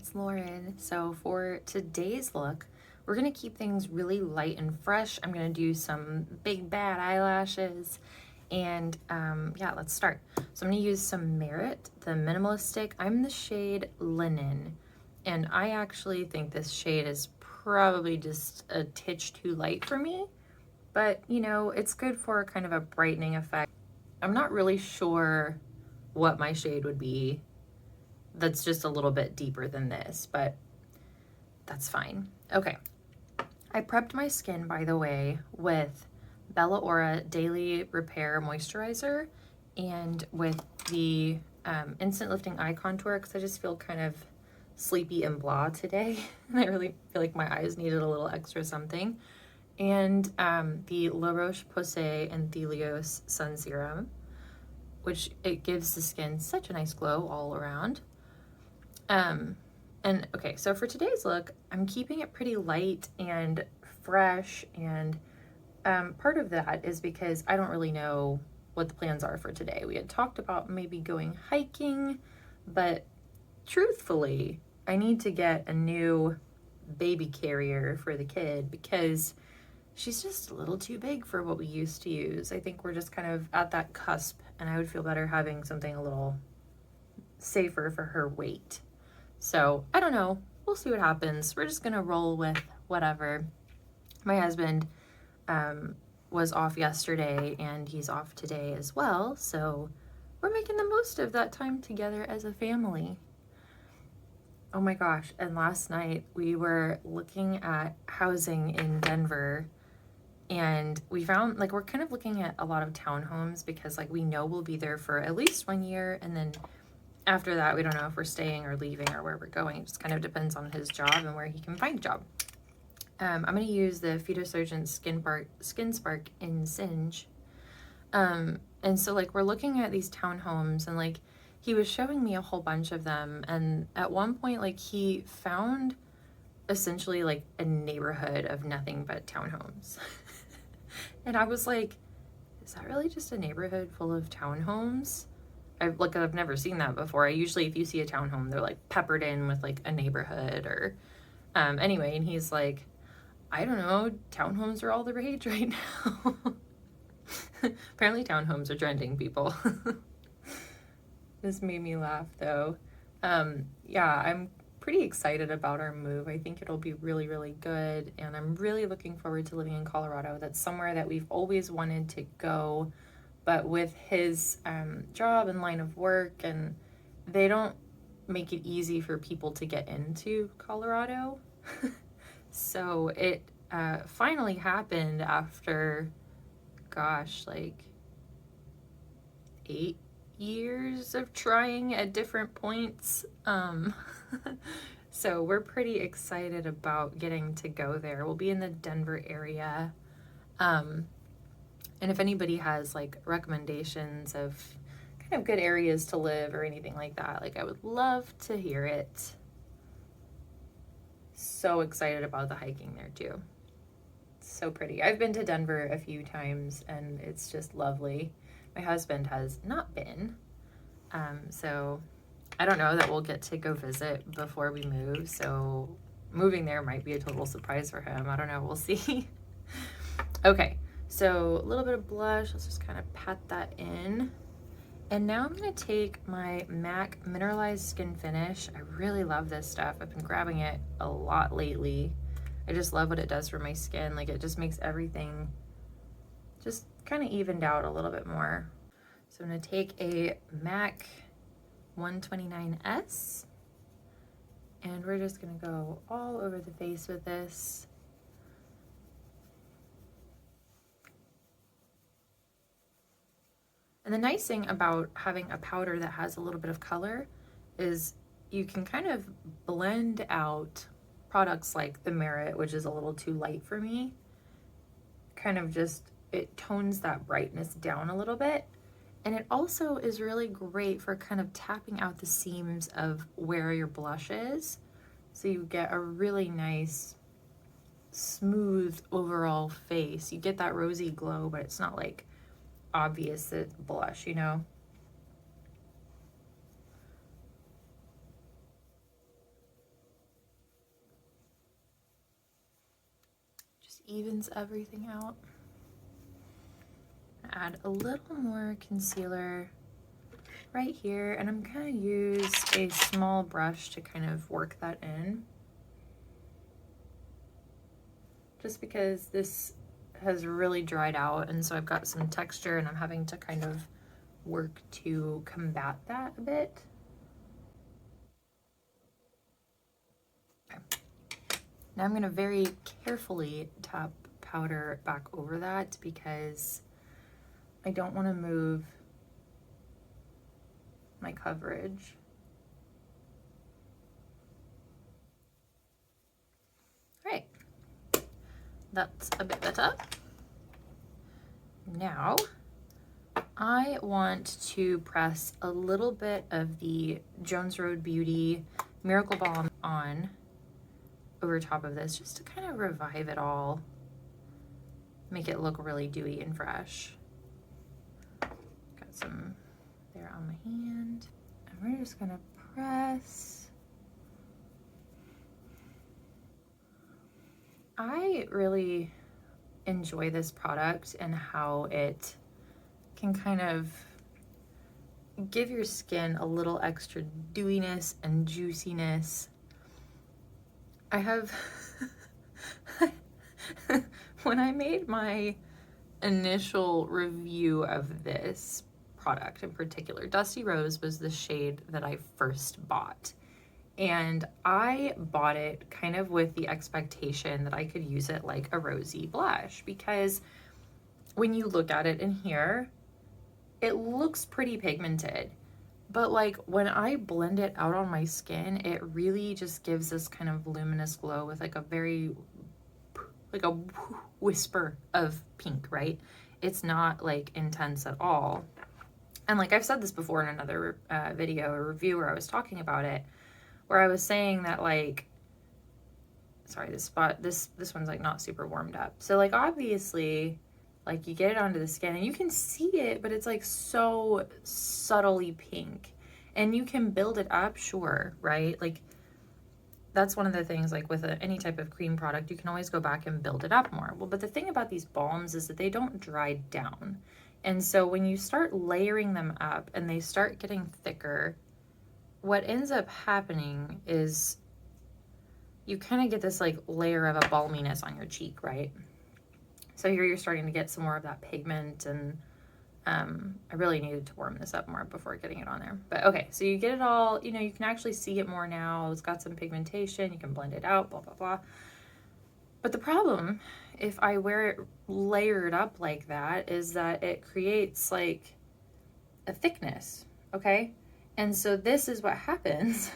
it's Lauren. So for today's look, we're gonna keep things really light and fresh. I'm gonna do some big bad eyelashes, and yeah, let's start. So I'm gonna use some Merit, the Minimalist stick. I'm the shade Linen, and I actually think this shade is probably just a titch too light for me, but you know, it's good for kind of a brightening effect. I'm not really sure what my shade would be that's just a little bit deeper than this, but that's fine. Okay, I prepped my skin, by the way, with Bella Aura Daily Repair Moisturizer and with the Instant Lifting Eye Contour, because I just feel kind of sleepy and blah today. And I really feel like my eyes needed a little extra something. And the La Roche Posay Anthelios Sun Serum, which it gives the skin such a nice glow all around. And okay, so for today's look, I'm keeping it pretty light and fresh, and part of that is because I don't really know what the plans are for today. We had talked about maybe going hiking, but truthfully, I need to get a new baby carrier for the kid because she's just a little too big for what we used to use. I think we're just kind of at that cusp, and I would feel better having something a little safer for her weight. So I don't know, we'll see what happens. We're just gonna roll with whatever. My husband was off yesterday and he's off today as well, so we're making the most of that time together as a family. Oh my gosh, and last night we were looking at housing in Denver, and we found, like, we're kind of looking at a lot of townhomes because, like, we know we'll be there for at least 1 year, and then after that, we don't know if we're staying or leaving or where we're going. It just kind of depends on his job and where he can find a job. I'm going to use the Phytosurgence Skin Spark in Singe. And so, like, we're looking at these townhomes, and, like, he was showing me a whole bunch of them. And at one point, like, he found essentially, like, a neighborhood of nothing but townhomes. And I was like, is that really just a neighborhood full of townhomes? I've never seen that before. I usually, if you see a townhome, they're like peppered in with like a neighborhood or anyway. And he's like, I don't know, townhomes are all the rage right now. Apparently townhomes are trending, people. This made me laugh though. Yeah, I'm pretty excited about our move. I think it'll be really, really good. And I'm really looking forward to living in Colorado. That's somewhere that we've always wanted to go. But with his job and line of work, and they don't make it easy for people to get into Colorado. So it finally happened after, gosh, like 8 years of trying at different points. So we're pretty excited about getting to go there. We'll be in the Denver area. And if anybody has like recommendations of kind of good areas to live or anything like that, like I would love to hear it. So excited about the hiking there too. It's so pretty. I've been to Denver a few times and it's just lovely. My husband has not been. So I don't know that we'll get to go visit before we move. So moving there might be a total surprise for him. I don't know. We'll see. Okay. So a little bit of blush, let's just kind of pat that in. And now I'm gonna take my M.A.C Mineralize Skin Finish. I really love this stuff. I've been grabbing it a lot lately. I just love what it does for my skin. Like, it just makes everything just kind of evened out a little bit more. So I'm gonna take a M.A.C 129S, and we're just gonna go all over the face with this. And the nice thing about having a powder that has a little bit of color is you can kind of blend out products like the Merit, which is a little too light for me. Kind of just, it tones that brightness down a little bit. And it also is really great for kind of tapping out the seams of where your blush is. So you get a really nice, smooth overall face. You get that rosy glow, but it's not like obvious it's blush, you know? evens everything out. Add a little more concealer right here, and I'm gonna use a small brush to kind of work that in. Just because this has really dried out, and so I've got some texture and I'm having to kind of work to combat that a bit. Okay. Now I'm gonna very carefully tap powder back over that because I don't want to move my coverage. All right, that's a bit better. Now I want to press a little bit of the Jones Road Beauty Miracle Balm on over top of this just to kind of revive it all, make it look really dewy and fresh. Got some there on my hand, and we're just gonna press. I really enjoy this product and how it can kind of give your skin a little extra dewiness and juiciness. I have when I made my initial review of this product in particular, Dusty Rose was the shade that I first bought. And I bought it kind of with the expectation that I could use it like a rosy blush, because when you look at it in here, it looks pretty pigmented. But like when I blend it out on my skin, it really just gives this kind of luminous glow with like a very, like a whisper of pink, right? It's not like intense at all. And like I've said this before in another video or review where I was talking about it, where I was saying that like, sorry, this one's like not super warmed up. So like obviously, like you get it onto the skin and you can see it, but it's like so subtly pink, and you can build it up, sure, right? Like that's one of the things, like with any type of cream product, you can always go back and build it up more. Well, but the thing about these balms is that they don't dry down. And so when you start layering them up and they start getting thicker, what ends up happening is you kind of get this like layer of a balminess on your cheek, right? So here you're starting to get some more of that pigment, and I really needed to warm this up more before getting it on there. But okay, so you get it all, you know, you can actually see it more now. It's got some pigmentation, you can blend it out, blah, blah, blah. But the problem, if I wear it layered up like that, is that it creates like a thickness, okay? And so this is what happens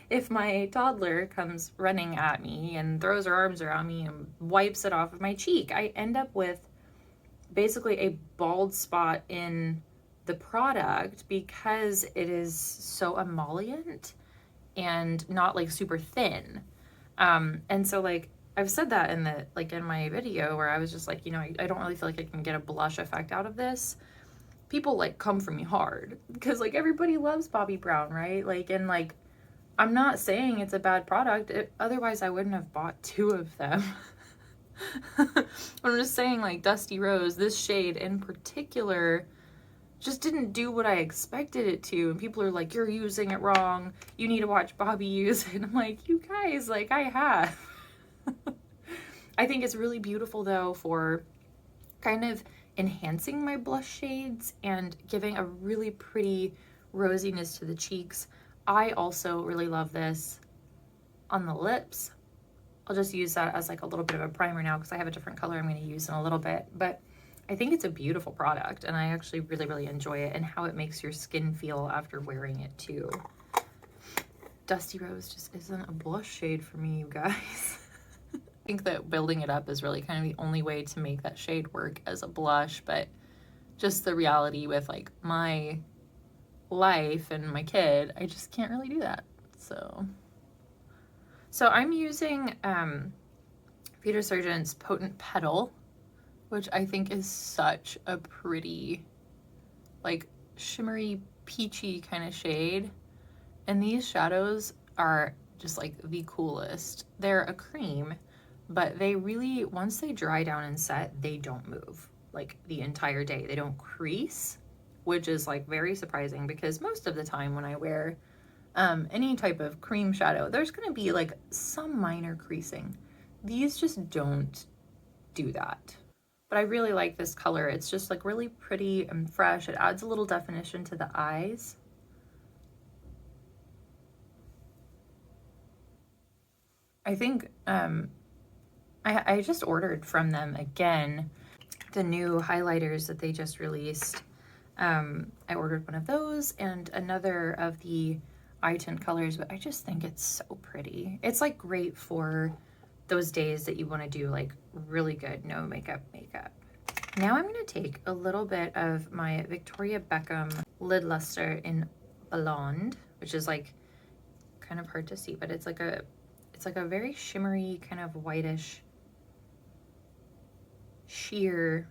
if my toddler comes running at me and throws her arms around me and wipes it off of my cheek. I end up with basically a bald spot in the product because it is so emollient and not like super thin. And so like I've said that in the like in my video where I was just like, you know, I don't really feel like I can get a blush effect out of this. People like come for me hard because like everybody loves Bobbi Brown, right? Like, and like I'm not saying it's a bad product. Otherwise I wouldn't have bought 2 of them. I'm just saying like Dusty Rose, this shade in particular, just didn't do what I expected it to. And people are like, you're using it wrong. You need to watch Bobbi use it. And I'm like, you guys, like I have. I think it's really beautiful though for kind of enhancing my blush shades and giving a really pretty rosiness to the cheeks. I also really love this on the lips. I'll just use that as like a little bit of a primer now because I have a different color I'm going to use in a little bit. But I think it's a beautiful product and I actually really, really enjoy it and how it makes your skin feel after wearing it too. Dusty Rose just isn't a blush shade for me, you guys. I think that building it up is really kind of the only way to make that shade work as a blush, but just the reality with like my life and my kid, I just can't really do that. So I'm using Phytosurgence Potent Petal, which I think is such a pretty, like shimmery, peachy kind of shade. And these shadows are just like the coolest. They're a cream, but they really, once they dry down and set, they don't move like the entire day. They don't crease, which is like very surprising because most of the time when I wear any type of cream shadow, there's going to be like some minor creasing. These just don't do that. But I really like this color. It's just like really pretty and fresh. It adds a little definition to the eyes. I think I just ordered from them again the new highlighters that they just released. I ordered one of those and another of the eye tint colors, but I just think it's so pretty. It's like great for those days that you want to do like really good no makeup. Now I'm going to take a little bit of my Victoria Beckham lid luster in Blonde, which is like kind of hard to see, but it's like a very shimmery kind of whitish sheer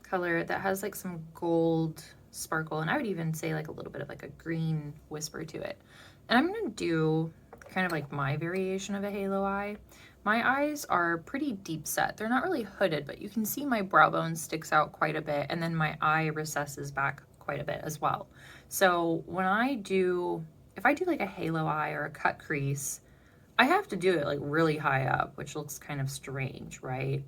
color that has like some gold sparkle, and I would even say like a little bit of like a green whisper to it. And I'm gonna do kind of like my variation of a halo eye. My eyes are pretty deep set. They're not really hooded, but you can see my brow bone sticks out quite a bit, and then my eye recesses back quite a bit as well. So when if I do like a halo eye or a cut crease, I have to do it like really high up, which looks kind of strange, right?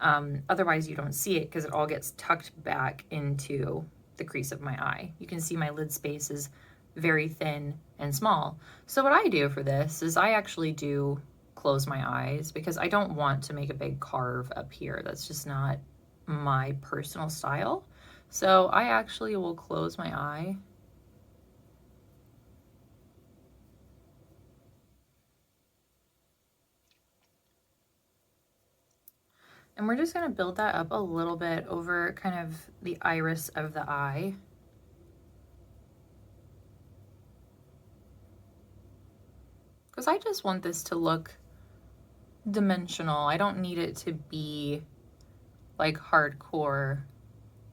Otherwise you don't see it because it all gets tucked back into the crease of my eye. You can see my lid space is very thin and small. So what I do for this is I actually do close my eyes because I don't want to make a big carve up here. That's just not my personal style. So I actually will close my eye. And we're just going to build that up a little bit over kind of the iris of the eye. Because I just want this to look dimensional. I don't need it to be like hardcore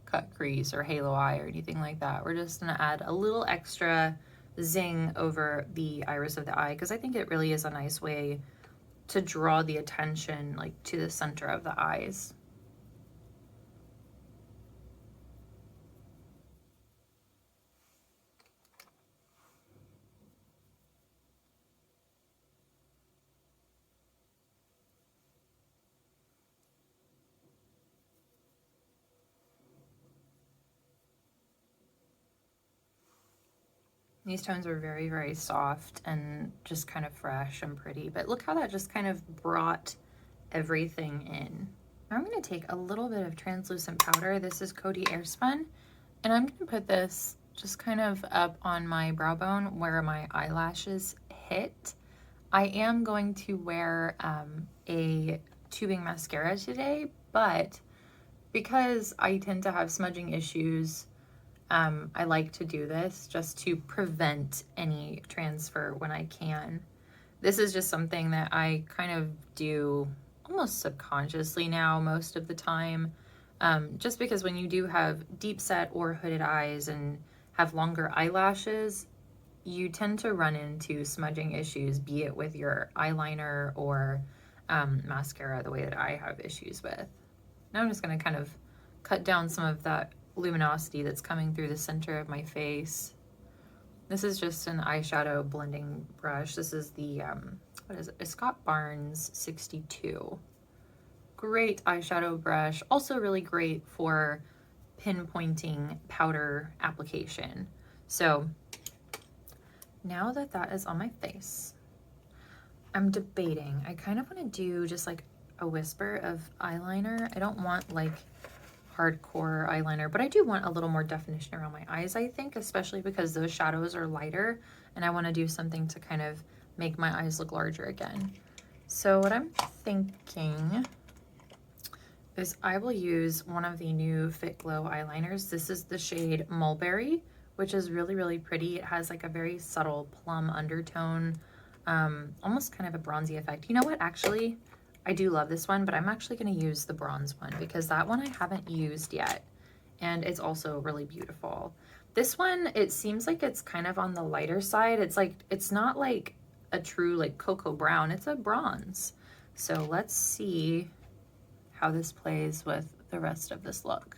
cut crease or halo eye or anything like that. We're just going to add a little extra zing over the iris of the eye because I think it really is a nice way to draw the attention like to the center of the eyes. These tones are very, very soft and just kind of fresh and pretty, but look how that just kind of brought everything in. I'm going to take a little bit of translucent powder. This is Coty Airspun, and I'm going to put this just kind of up on my brow bone where my eyelashes hit. I am going to wear a tubing mascara today, but because I tend to have smudging issues, I like to do this just to prevent any transfer when I can. This is just something that I kind of do almost subconsciously now most of the time, just because when you do have deep set or hooded eyes and have longer eyelashes, you tend to run into smudging issues, be it with your eyeliner or mascara, the way that I have issues with. Now I'm just going to kind of cut down some of that luminosity that's coming through the center of my face. This is just an eyeshadow blending brush. This is the, what is it? It's Scott Barnes 62. Great eyeshadow brush. Also really great for pinpointing powder application. So now that that is on my face, I'm debating. I kind of want to do just like a whisper of eyeliner. I don't want like hardcore eyeliner, but I do want a little more definition around my eyes, I think, especially because those shadows are lighter and I want to do something to kind of make my eyes look larger again. So what I'm thinking is I will use one of the new Fitglow eyeliners. This is the shade Mulberry, which is really, really pretty. It has like a very subtle plum undertone, almost kind of a bronzy effect. You know what, actually, I do love this one, but I'm actually going to use the bronze one because that one I haven't used yet, and it's also really beautiful. This one, it seems like it's kind of on the lighter side. It's like, it's not like a true like cocoa brown, it's a bronze. So let's see how this plays with the rest of this look.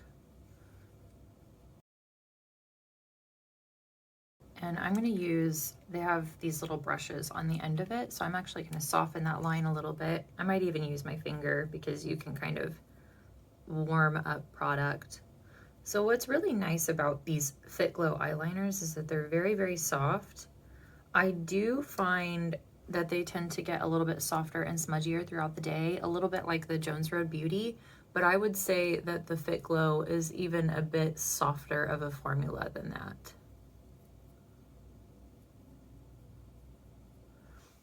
And I'm going to use, they have these little brushes on the end of it, so I'm actually going to soften that line a little bit. I might even use my finger because you can kind of warm up product. So what's really nice about these Fitglow eyeliners is that they're very, very soft. I do find that they tend to get a little bit softer and smudgier throughout the day, a little bit like the Jones Road Beauty, but I would say that the Fitglow is even a bit softer of a formula than that.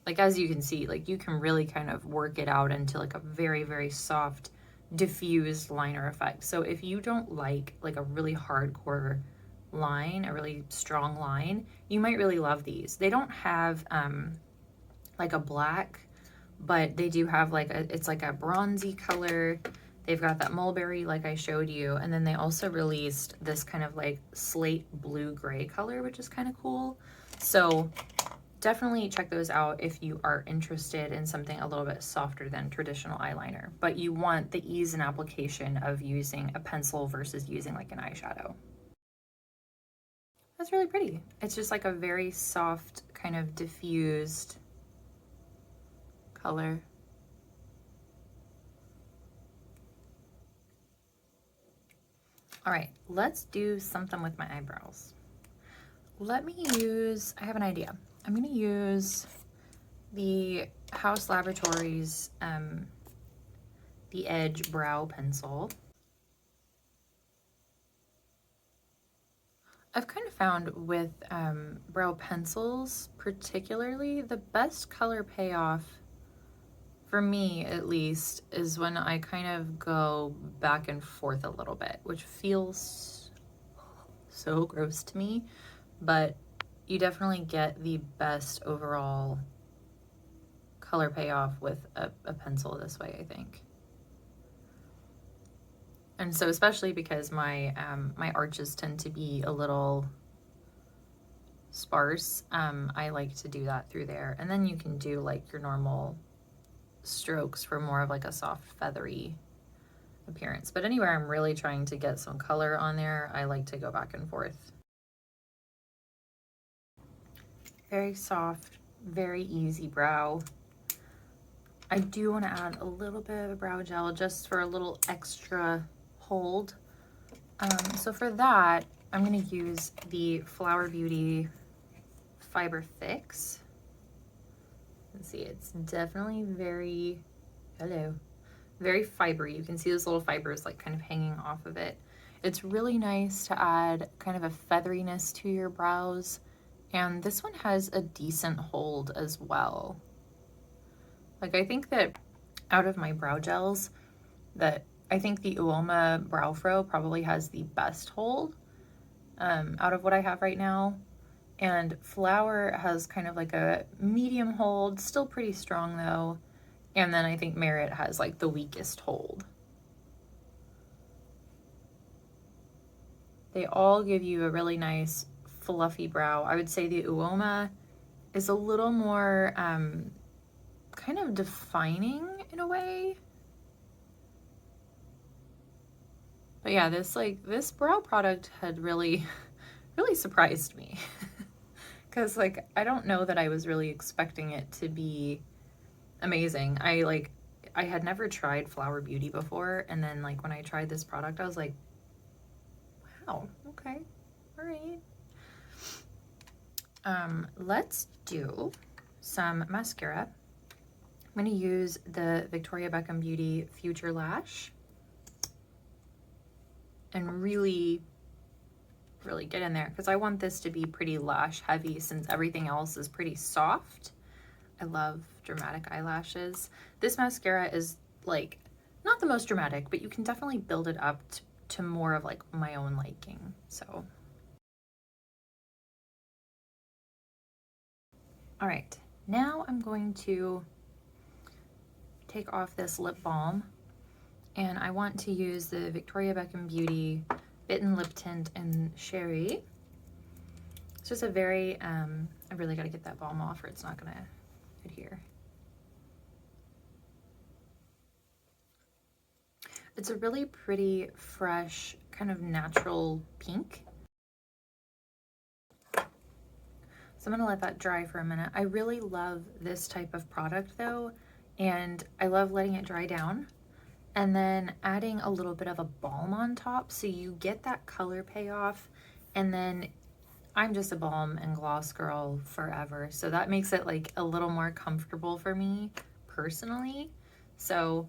Like, as you can see, like you can really kind of work it out into like a very, very soft, diffused liner effect. So if you don't like a really hardcore line, a really strong line, you might really love these. They don't have like a black, but they do have like it's like a bronzy color. They've got that mulberry like I showed you, and then they also released this kind of like slate blue gray color, which is kind of cool. So definitely check those out if you are interested in something a little bit softer than traditional eyeliner, but you want the ease and application of using a pencil versus using like an eyeshadow. That's really pretty. It's just like a very soft, kind of diffused color. All right, let's do something with my eyebrows. Let me use, I have an idea. I'm gonna use the Haus Laboratories the Edge Brow Pencil. I've kind of found with brow pencils particularly, the best color payoff, for me at least, is when I kind of go back and forth a little bit, which feels so gross to me, but you definitely get the best overall color payoff with a pencil this way, I think. And so especially because my my arches tend to be a little sparse, I like to do that through there. And then you can do like your normal strokes for more of like a soft feathery appearance. But anywhere I'm really trying to get some color on there, I like to go back and forth. Very soft, very easy brow. I do want to add a little bit of a brow gel just for a little extra hold. So for that, I'm going to use the Flower Beauty Fiber Fix. Let's see, it's definitely very, very fibery. You can see those little fibers like kind of hanging off of it. It's really nice to add kind of a featheriness to your brows. And this one has a decent hold as well. Like, I think that out of my brow gels, that I think the Uoma Brow Fro probably has the best hold out of what I have right now. And Flower has kind of like a medium hold, still pretty strong though. And then I think Merit has like the weakest hold. They all give you a really nice fluffy brow. I would say the Uoma is a little more kind of defining in a way. But yeah, this brow product had really surprised me. Because like I don't know that I was really expecting it to be amazing. I had never tried Flower Beauty before, and then like when I tried this product I was like, wow, okay, all right. Let's do some mascara. I'm going to use the Victoria Beckham Beauty Future Lash and really get in there because I want this to be pretty lash heavy since everything else is pretty soft. I love dramatic eyelashes. This mascara is like not the most dramatic, but you can definitely build it up to more of like my own liking. So all right, now I'm going to take off this lip balm, and I want to use the Victoria Beckham Beauty Bitten Lip Tint in Cherie. It's just a very, I really got to get that balm off or it's not going to adhere. It's a really pretty, fresh, kind of natural pink. So I'm gonna let that dry for a minute. I really love this type of product though, and I love letting it dry down and then adding a little bit of a balm on top so you get that color payoff. And then I'm just a balm and gloss girl forever, so that makes it like a little more comfortable for me personally. So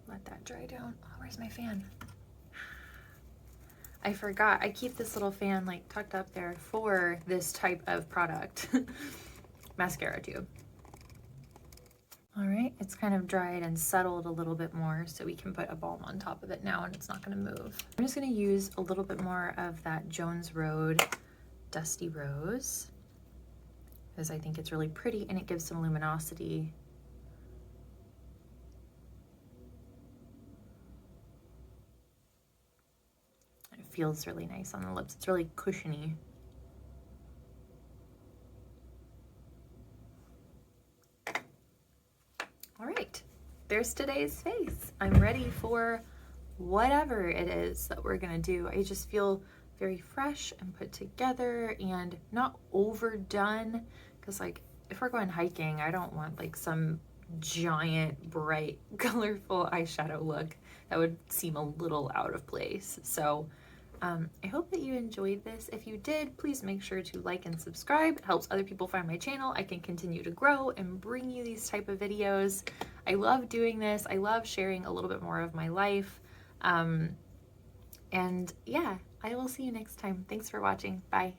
let that dry down. Oh, where's my fan? I forgot. I keep this little fan like tucked up there for this type of product. Mascara tube. All right, it's kind of dried and settled a little bit more, so we can put a balm on top of it now and it's not gonna move. I'm just gonna use a little bit more of that Jones Road Dusty Rose, because I think it's really pretty and it gives some luminosity. It feels really nice on the lips. It's really cushiony. All right, there's today's face. I'm ready for whatever it is that we're gonna do. I just feel very fresh and put together and not overdone, because like if we're going hiking, I don't want like some giant bright colorful eyeshadow look. That would seem a little out of place. So I hope that you enjoyed this. If you did, please make sure to like and subscribe. It helps other people find my channel. I can continue to grow and bring you these type of videos. I love doing this. I love sharing a little bit more of my life. And yeah, I will see you next time. Thanks for watching. Bye.